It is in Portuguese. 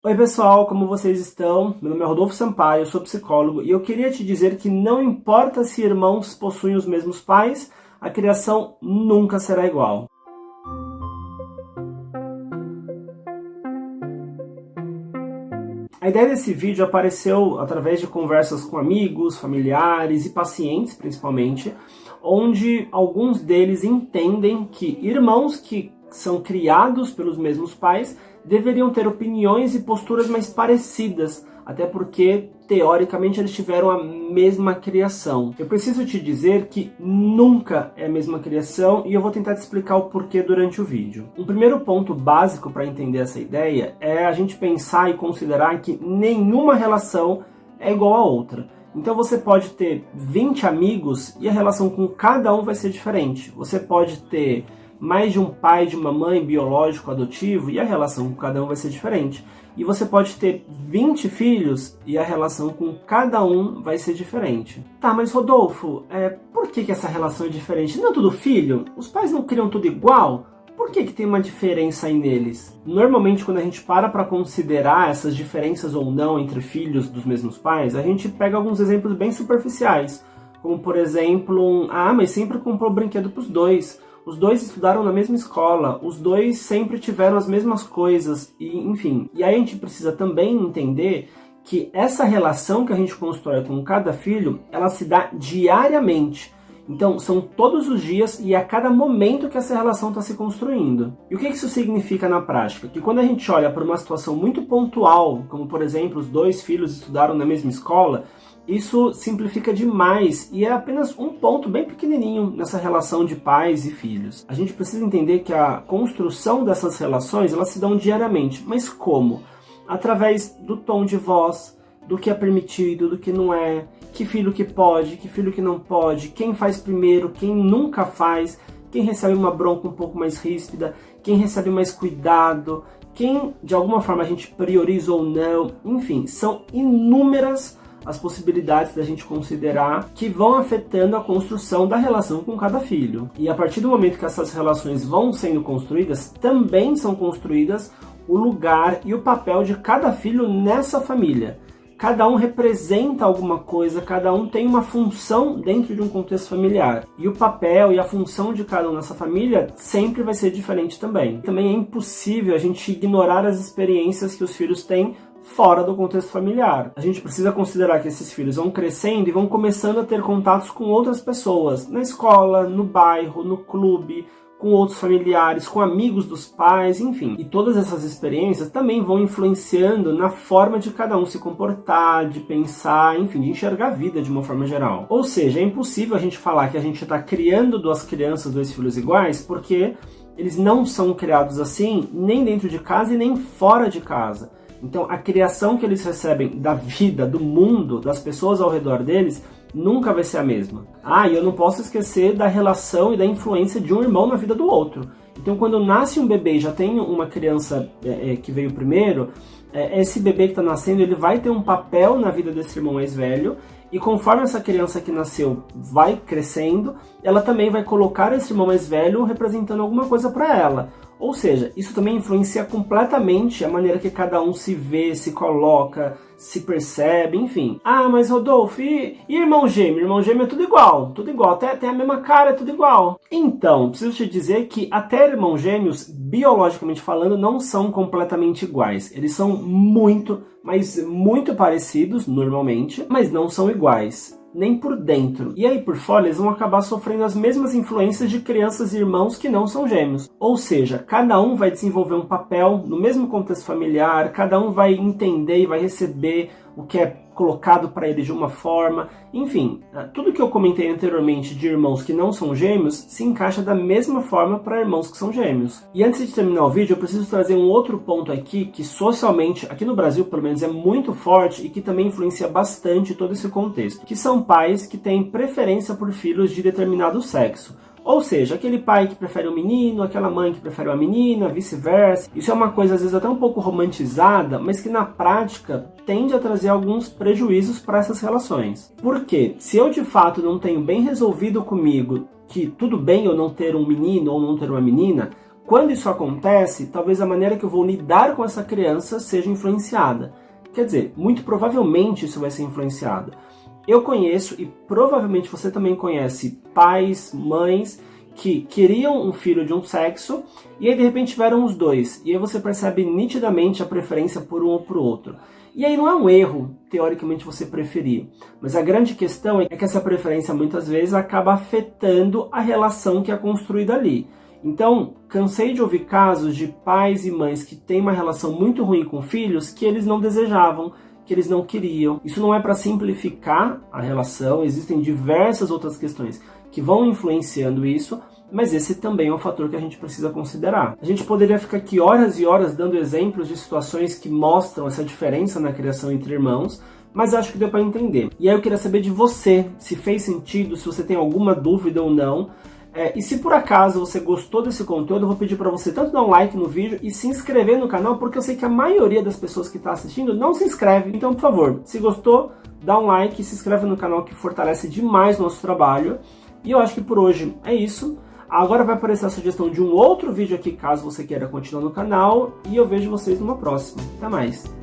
Oi pessoal, como vocês estão? Meu nome é Rodolfo Sampaio, eu sou psicólogo e eu queria te dizer que não importa se irmãos possuem os mesmos pais, a criação nunca será igual. A ideia desse vídeo apareceu através de conversas com amigos, familiares e pacientes principalmente, onde alguns deles entendem que irmãos que são criados pelos mesmos pais deveriam ter opiniões e posturas mais parecidas, até porque, teoricamente, eles tiveram a mesma criação. Eu preciso te dizer que nunca é a mesma criação e eu vou tentar te explicar o porquê durante o vídeo. Um primeiro ponto básico para entender essa ideia é a gente pensar e considerar que nenhuma relação é igual a outra. Então você pode ter 20 amigos e a relação com cada um vai ser diferente. Você pode ter mais de um pai, de uma mãe, biológico, adotivo, e a relação com cada um vai ser diferente. E você pode ter 20 filhos e a relação com cada um vai ser diferente. Tá, mas Rodolfo, por que essa relação é diferente? Não é tudo filho? Os pais não criam tudo igual? Por que tem uma diferença aí neles? Normalmente, quando a gente para considerar essas diferenças ou não entre filhos dos mesmos pais, a gente pega alguns exemplos bem superficiais. Como, por exemplo, mas sempre comprou brinquedo para os dois. Os dois estudaram na mesma escola, os dois sempre tiveram as mesmas coisas, e enfim. E aí a gente precisa também entender que essa relação que a gente constrói com cada filho, ela se dá diariamente. Então, são todos os dias e a cada momento que essa relação está se construindo. E o que isso significa na prática? Que quando a gente olha para uma situação muito pontual, como por exemplo, os dois filhos estudaram na mesma escola, isso simplifica demais e é apenas um ponto bem pequenininho nessa relação de pais e filhos. A gente precisa entender que a construção dessas relações, elas se dão diariamente. Mas como? Através do tom de voz, do que é permitido, do que não é, que filho que pode, que filho que não pode, quem faz primeiro, quem nunca faz, quem recebe uma bronca um pouco mais ríspida, quem recebe mais cuidado, quem de alguma forma a gente prioriza ou não. Enfim, são inúmeras as possibilidades da gente considerar que vão afetando a construção da relação com cada filho. E a partir do momento que essas relações vão sendo construídas, também são construídas o lugar e o papel de cada filho nessa família. Cada um representa alguma coisa, cada um tem uma função dentro de um contexto familiar. E o papel e a função de cada um nessa família sempre vai ser diferente também. Também é impossível a gente ignorar as experiências que os filhos têm fora do contexto familiar. A gente precisa considerar que esses filhos vão crescendo e vão começando a ter contatos com outras pessoas, na escola, no bairro, no clube, com outros familiares, com amigos dos pais, enfim. E todas essas experiências também vão influenciando na forma de cada um se comportar, de pensar, enfim, de enxergar a vida de uma forma geral. Ou seja, é impossível a gente falar que a gente está criando duas crianças, dois filhos iguais, porque eles não são criados assim, nem dentro de casa e nem fora de casa. Então, a criação que eles recebem da vida, do mundo, das pessoas ao redor deles, nunca vai ser a mesma. E eu não posso esquecer da relação e da influência de um irmão na vida do outro. Então, quando nasce um bebê e já tem uma criança que veio primeiro, esse bebê que está nascendo, ele vai ter um papel na vida desse irmão mais velho, e conforme essa criança que nasceu vai crescendo, ela também vai colocar esse irmão mais velho representando alguma coisa para ela. Ou seja, isso também influencia completamente a maneira que cada um se vê, se coloca, se percebe, enfim. Mas Rodolfo, e irmão gêmeo? Irmão gêmeo é tudo igual, até tem a mesma cara, é tudo igual. Então, preciso te dizer que até irmãos gêmeos, biologicamente falando, não são completamente iguais. Eles são muito, mas muito parecidos, normalmente, mas não são iguais. Nem por dentro. E aí por fora eles vão acabar sofrendo as mesmas influências de crianças e irmãos que não são gêmeos. Ou seja, cada um vai desenvolver um papel no mesmo contexto familiar, cada um vai entender e vai receber o que é colocado para ele de uma forma. Enfim, tudo que eu comentei anteriormente de irmãos que não são gêmeos se encaixa da mesma forma para irmãos que são gêmeos. E antes de terminar o vídeo, eu preciso trazer um outro ponto aqui que socialmente, aqui no Brasil pelo menos, é muito forte e que também influencia bastante todo esse contexto, que são pais que têm preferência por filhos de determinado sexo. Ou seja, aquele pai que prefere um menino, aquela mãe que prefere uma menina, vice-versa. Isso é uma coisa às vezes até um pouco romantizada, mas que na prática tende a trazer alguns prejuízos para essas relações. Por quê? Se eu de fato não tenho bem resolvido comigo que tudo bem eu não ter um menino ou não ter uma menina, Quando isso acontece, talvez a maneira que eu vou lidar com essa criança seja influenciada. Quer dizer, muito provavelmente isso vai ser influenciado. Eu conheço, e provavelmente você também conhece, pais, mães que queriam um filho de um sexo e aí de repente tiveram os dois. E aí você percebe nitidamente a preferência por um ou por outro. E aí não é um erro, teoricamente, você preferir. Mas a grande questão é que essa preferência muitas vezes acaba afetando a relação que é construída ali. Então, cansei de ouvir casos de pais e mães que têm uma relação muito ruim com filhos que eles não desejavam, que eles não queriam. Isso não é para simplificar a relação, existem diversas outras questões que vão influenciando isso, mas esse também é um fator que a gente precisa considerar. A gente poderia ficar aqui horas e horas dando exemplos de situações que mostram essa diferença na criação entre irmãos, mas acho que deu para entender. E aí eu queria saber de você, se fez sentido, se você tem alguma dúvida ou não. E se por acaso você gostou desse conteúdo, eu vou pedir para você tanto dar um like no vídeo e se inscrever no canal, porque eu sei que a maioria das pessoas que está assistindo não se inscreve. Então, por favor, se gostou, dá um like e se inscreve no canal, que fortalece demais o nosso trabalho. E eu acho que por hoje é isso. Agora vai aparecer a sugestão de um outro vídeo aqui, caso você queira continuar no canal. E eu vejo vocês numa próxima. Até mais!